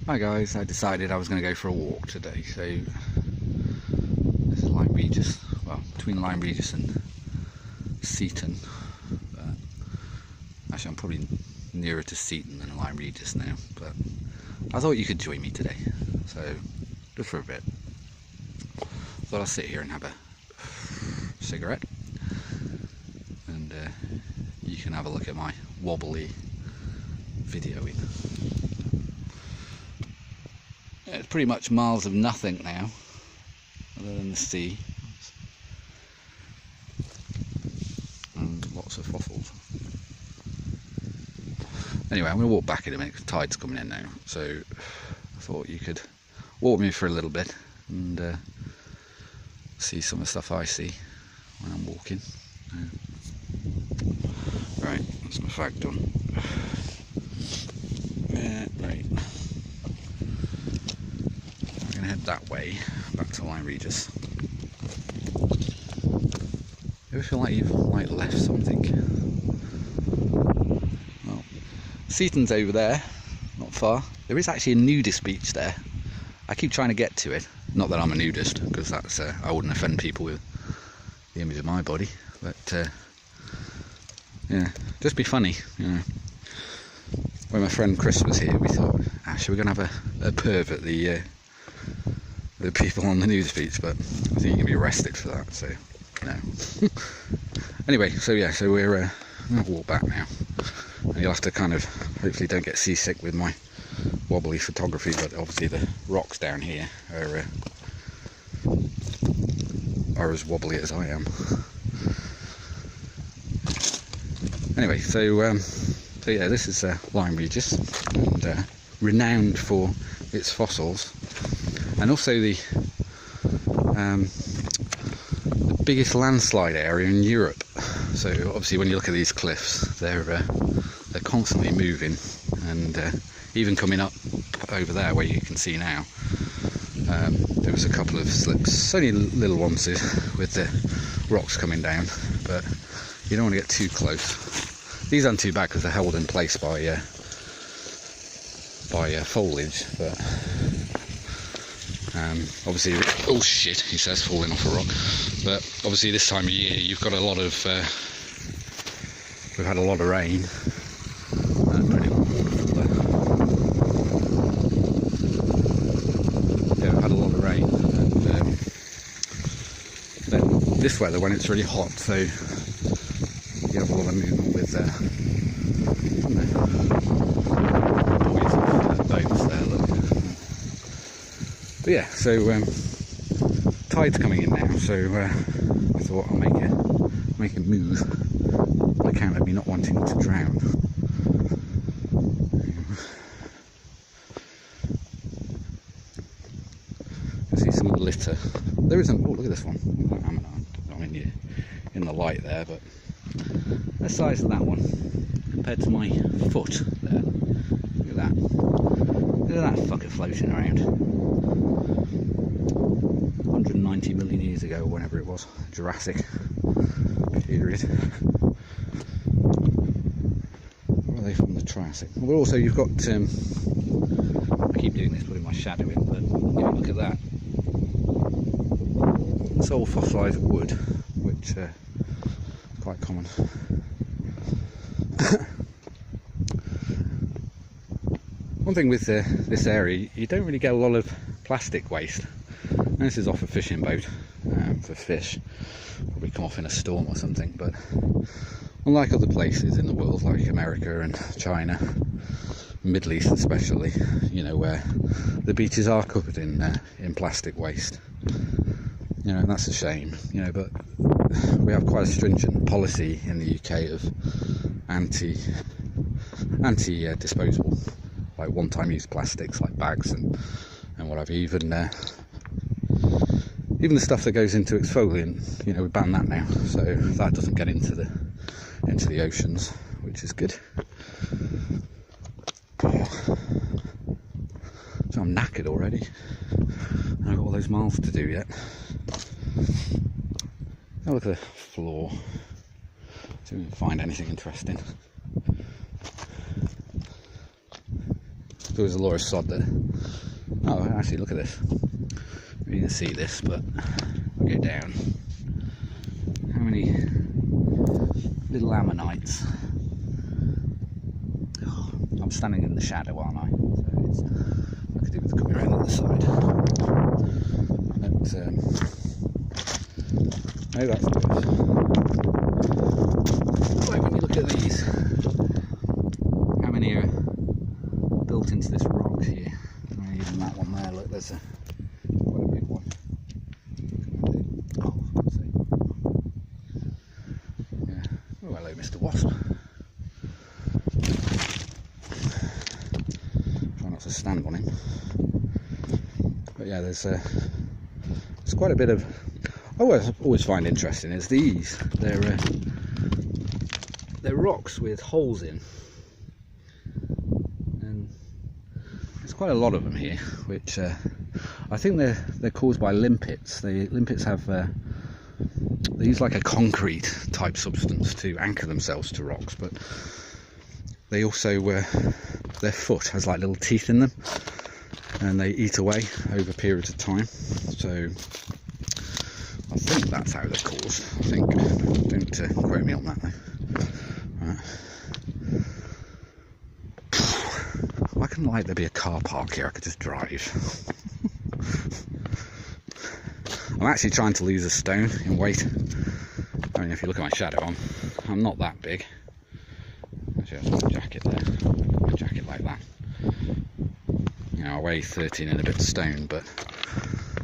Hi guys, I decided I was going to go for a walk today, so this is Lyme Regis, well, between Lyme Regis and Seaton, but actually I'm probably nearer to Seaton than Lyme Regis now, but I thought you could join me today, so just for a bit. Thought I'll sit here and have a cigarette, and you can have a look at my wobbly videoing. It's pretty much miles of nothing now, other than the sea, and lots of fossils. Anyway, I'm going to walk back in a minute because the tide's coming in now, so I thought you could walk with me for a little bit and see some of the stuff I see when I'm walking. Right, that's my fag done. Right. Head that way back to Lyme Regis. Ever feel like you've left something? Well, Seaton's over there, not far. There is actually a nudist beach there. I keep trying to get to it. Not that I'm a nudist, because that's I wouldn't offend people with the image of my body. But yeah, just be funny, you know. When my friend Chris was here, we thought, should we go and have a perv at the people on the nudist beach, but I think you can be arrested for that, so no. Anyway, so yeah, so we're gonna walk back now, and you'll have to kind of hopefully don't get seasick with my wobbly photography, but obviously the rocks down here are as wobbly as I am. Anyway, so yeah, this is Lyme Regis, and renowned for its fossils. And also the biggest landslide area in Europe. So obviously, when you look at these cliffs, they're constantly moving, and even coming up over there, where you can see now, there was a couple of slips, only little ones with the rocks coming down, but you don't want to get too close. These aren't too bad because they're held in place by foliage, but. Obviously, oh shit, he says, falling off a rock. But obviously this time of year you've got a lot of we've had a lot of rain, pretty waterfall there. Yeah, we've had a lot of rain, and then this weather when it's really hot, so you have a lot of movement with boats there, look. But yeah, so tide's coming in now, so I thought I'll make a move on account of me not wanting to drown. You see some litter. There isn't. Oh, look at this one. I'm in the light there, but the size of that one compared to my foot there. Look at that. Look at that fucker floating around. 190 million years ago, or whenever it was, Jurassic period. Or are they from the Triassic? Well, also you've got, I keep doing this, putting my shadow in, but if you look at that, it's all fossilised wood, which is quite common. One thing with this area, you don't really get a lot of plastic waste. And this is off a fishing boat for fish, probably come off in a storm or something, but unlike other places in the world like America and China, Middle East especially, you know, where the beaches are covered in plastic waste, you know, and that's a shame, you know, but we have quite a stringent policy in the UK of anti-disposable, like one-time use plastics like bags and what have you. Even the stuff that goes into exfoliant, you know, we ban that now, so that doesn't get into the oceans, which is good. So I'm knackered already. I've got all those miles to do yet. Oh, look at the floor. See if we can find anything interesting. There's always a lot of sod there. Oh, actually, look at this. You can see this, but I'll go down. How many little ammonites? Oh, I'm standing in the shadow, aren't I? So I could do with coming around the other side. But, oh, that's good. Right, when you look at these, how many are built into this rock here? Even that one there, look, there's quite a big one. Oh, let's see. Yeah. Oh, hello, Mr. Wasp. Try not to stand on him. But yeah, there's quite a bit of. Oh, I always find interesting is these. They're rocks with holes in, and there's quite a lot of them here, which I think they're caused by limpets. The limpets have they use like a concrete type substance to anchor themselves to rocks, but they also their foot has like little teeth in them, and they eat away over periods of time. So I think that's how they're caused. I think. Don't quote me on that though. Right. Why couldn't like there be a car park here? I could just drive. I'm actually trying to lose a stone in weight. I mean, if you look at my shadow, I'm not that big. Actually, I've got a jacket there. A jacket like that. You know, I weigh 13 and a bit stone, but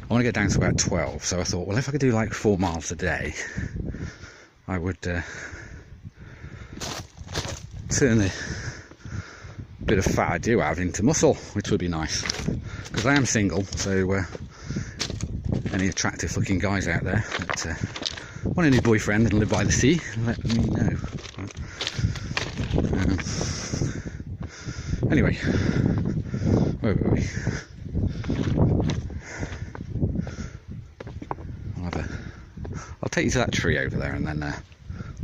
I want to get down to about 12. So I thought, well, if I could do like 4 miles a day, I would turn the bit of fat I do have into muscle, which would be nice. Because I am single, so any attractive looking guys out there that want a new boyfriend and live by the sea, let me know. Anyway, where were we? I'll take you to that tree over there, and then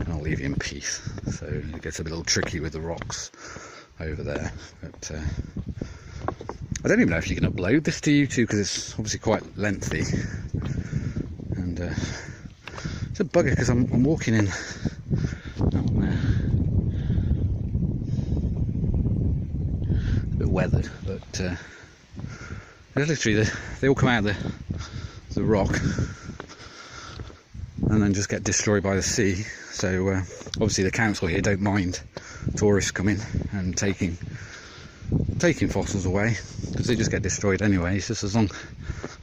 I'll leave you in peace. So it gets a little tricky with the rocks over there, but I don't even know if you can upload this to YouTube because it's obviously quite lengthy, and it's a bugger because I'm walking in that one there. A bit weathered, but they're literally they all come out of the rock and then just get destroyed by the sea. So obviously the council here don't mind tourists coming and taking fossils away, because they just get destroyed anyway. It's just as long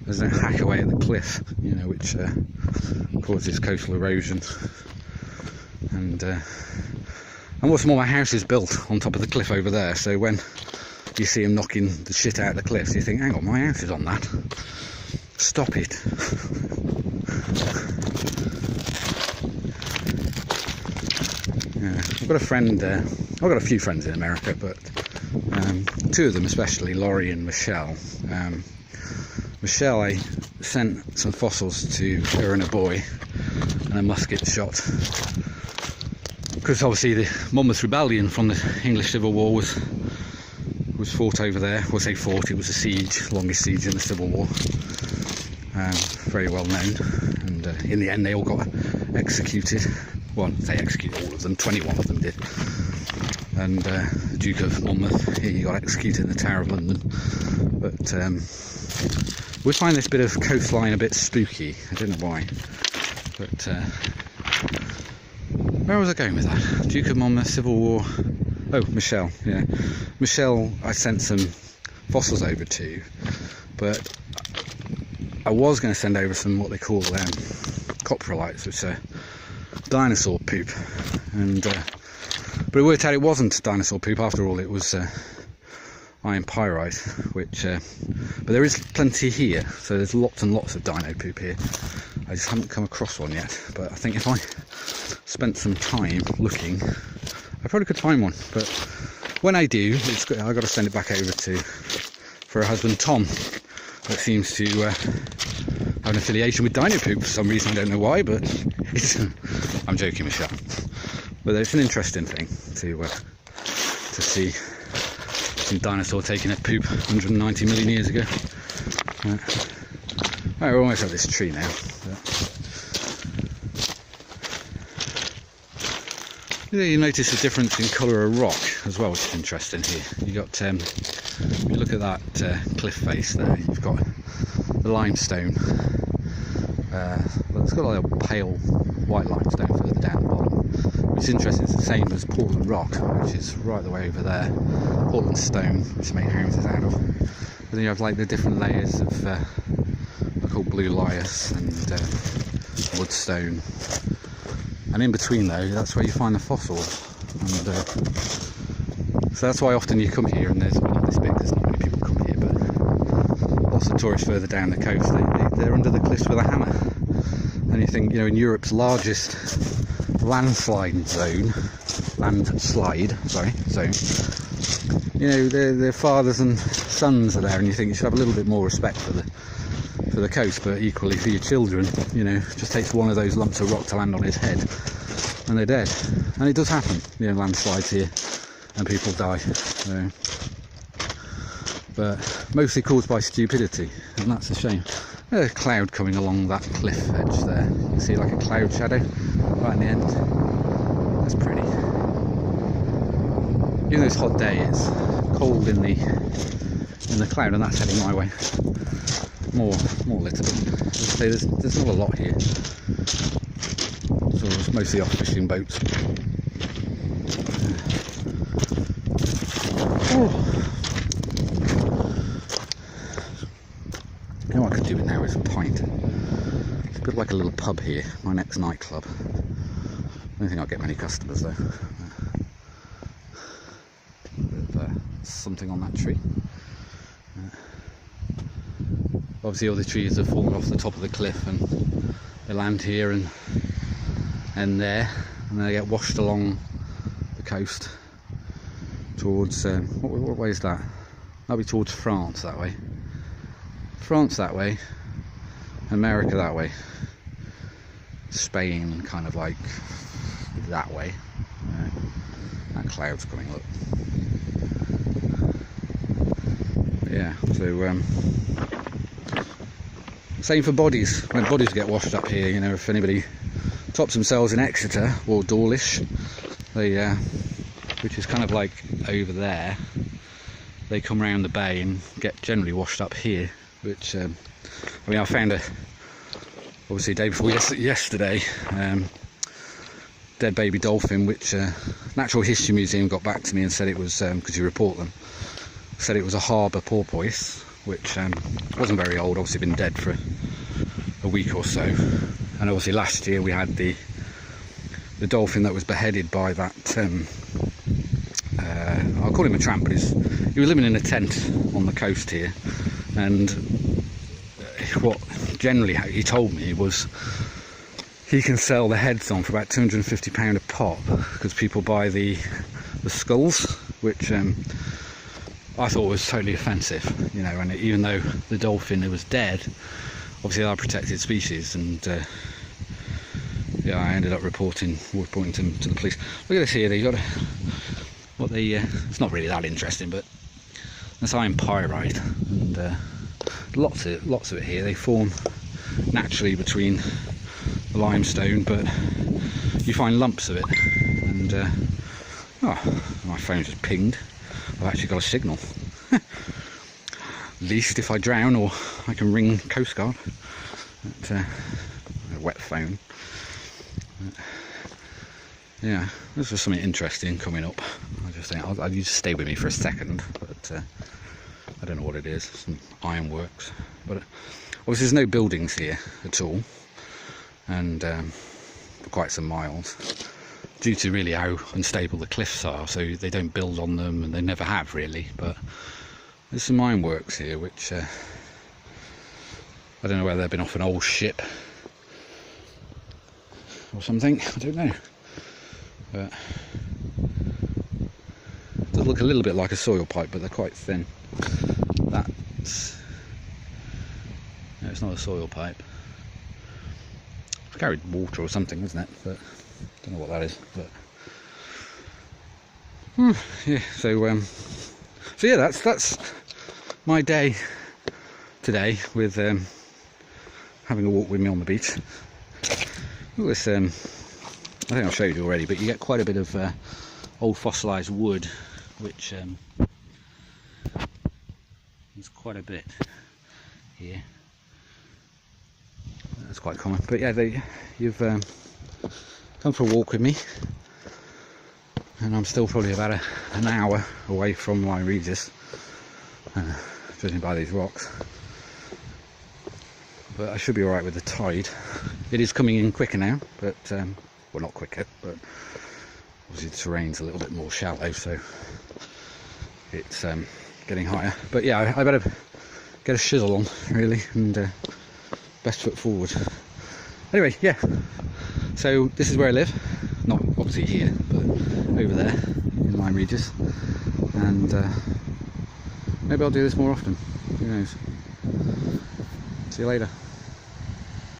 as they don't hack away at the cliff, you know, which causes coastal erosion. And what's more, my house is built on top of the cliff over there, so when you see them knocking the shit out of the cliffs, you think, hang on, my house is on that. Stop it. Yeah, I've got a friend, I've got a few friends in America, but two of them especially, Laurie and Michelle. Michelle, I sent some fossils to her and a boy, and a musket shot, because obviously the Monmouth Rebellion from the English Civil War was fought over there. Well, I say fought, it was a siege, longest siege in the Civil War, very well known, and in the end they all got executed. Well, they executed all of them, 21 of them did. And the Duke of Monmouth, he got executed in the Tower of London. But we find this bit of coastline a bit spooky. I don't know why. But where was I going with that? Duke of Monmouth, Civil War. Oh, Michelle, yeah. Michelle, I sent some fossils over to, but I was going to send over some what they call coprolites, which are dinosaur poop, and but it worked out it wasn't dinosaur poop after all. It was iron pyrite, which but there is plenty here, so there's lots and lots of dino poop here. I just haven't come across one yet, but I think if I spent some time looking, I probably could find one. But when I do, I've got to send it back over for her husband Tom, that seems to have an affiliation with dino poop for some reason. I don't know why, but I'm joking, Michelle. But it's an interesting thing to see Some dinosaur taking a poop 190 million years ago. Right, we're almost at this tree now. You notice the difference in colour of rock as well, which is interesting here. You got, if you look at that cliff face there, you've got the limestone. Well, it's got like a pale white limestone further down the bottom, which is interesting. It's the same as Portland rock, which is right the way over there. Portland stone, which they make houses out of. But then you have like the different layers of they're called blue lias and woodstone. And in between though, that's where you find the fossils. And so that's why often you come here, and there's not this big, there's not many people come here, but lots of tourists further down the coast, they're under the cliffs with a hammer. And you think, you know, in Europe's largest landslide zone, you know, their fathers and sons are there, and you think you should have a little bit more respect for the coast, but equally for your children. You know, it just takes one of those lumps of rock to land on his head and they're dead. And it does happen, you know, landslides here and people die. So, but mostly caused by stupidity, and that's a shame. There's a cloud coming along that cliff edge there. You can see like a cloud shadow right in the end. That's pretty. Even though it's a hot day, it's cold in the cloud, and that's heading my way. More little bit. As I say, there's not a lot here. So it's mostly off fishing boats. You know what I could do with now is a pint. It's a bit like a little pub here, my next nightclub. I don't think I'll get many customers though. Something on that tree. Obviously all the trees have fallen off the top of the cliff and they land here and there, and they get washed along the coast towards what way is that? That'll be towards France that way. France that way, America that way, Spain kind of like that way. That cloud's coming up. Yeah, so same for bodies. When bodies get washed up here, you know, if anybody tops themselves in Exeter or Dawlish, they which is kind of like over there, they come round the bay and get generally washed up here, which I mean, I found obviously day before yesterday dead baby dolphin, which Natural History Museum got back to me and said it was, because you report them, said it was a harbour porpoise, which wasn't very old, obviously been dead for a week or so. And obviously last year we had the dolphin that was beheaded by that I'll call him a tramp, but he was living in a tent on the coast here, and what generally he told me was he can sell the heads on for about £250 a pop, because people buy the skulls, which I thought was totally offensive, you know. And even though the dolphin was dead, obviously they are a protected species, and yeah, I ended up reporting them to the police. Look at this here. They got what they it's not really that interesting, but that's iron pyrite, and lots of it here. They form naturally between the limestone, but you find lumps of it, and oh, my phone just pinged. I've actually got a signal. At least if I drown, or I can ring Coast Guard. A wet phone. Yeah, this was something interesting coming up. I just think I'll you just stay with me for a second, but I don't know what it is. Some ironworks, but obviously there's no buildings here at all, and for quite some miles, due to really how unstable the cliffs are. So they don't build on them, and they never have really. But there's some ironworks here, which I don't know whether they've been off an old ship or something. I don't know. But it does look a little bit like a soil pipe, but they're quite thin. That's no, it's not a soil pipe. It's carried water or something, isn't it? But I don't know what that is. But yeah, so So yeah, that's my day today with having a walk with me on the beach. Look at this, I think I've showed you already, but you get quite a bit of old fossilised wood, which is quite a bit here. That's quite common. But yeah, you've come for a walk with me, and I'm still probably about an hour away from Lyme Regis, judging by these rocks. But I should be alright with the tide. It is coming in quicker now, but well, not quicker, but obviously the terrain's a little bit more shallow, so it's getting higher. But yeah, I better get a chisel on, really, and best foot forward. Anyway, yeah, so this is where I live, not obviously here, but over there in Lyme Regis, and maybe I'll do this more often, who knows. See you later.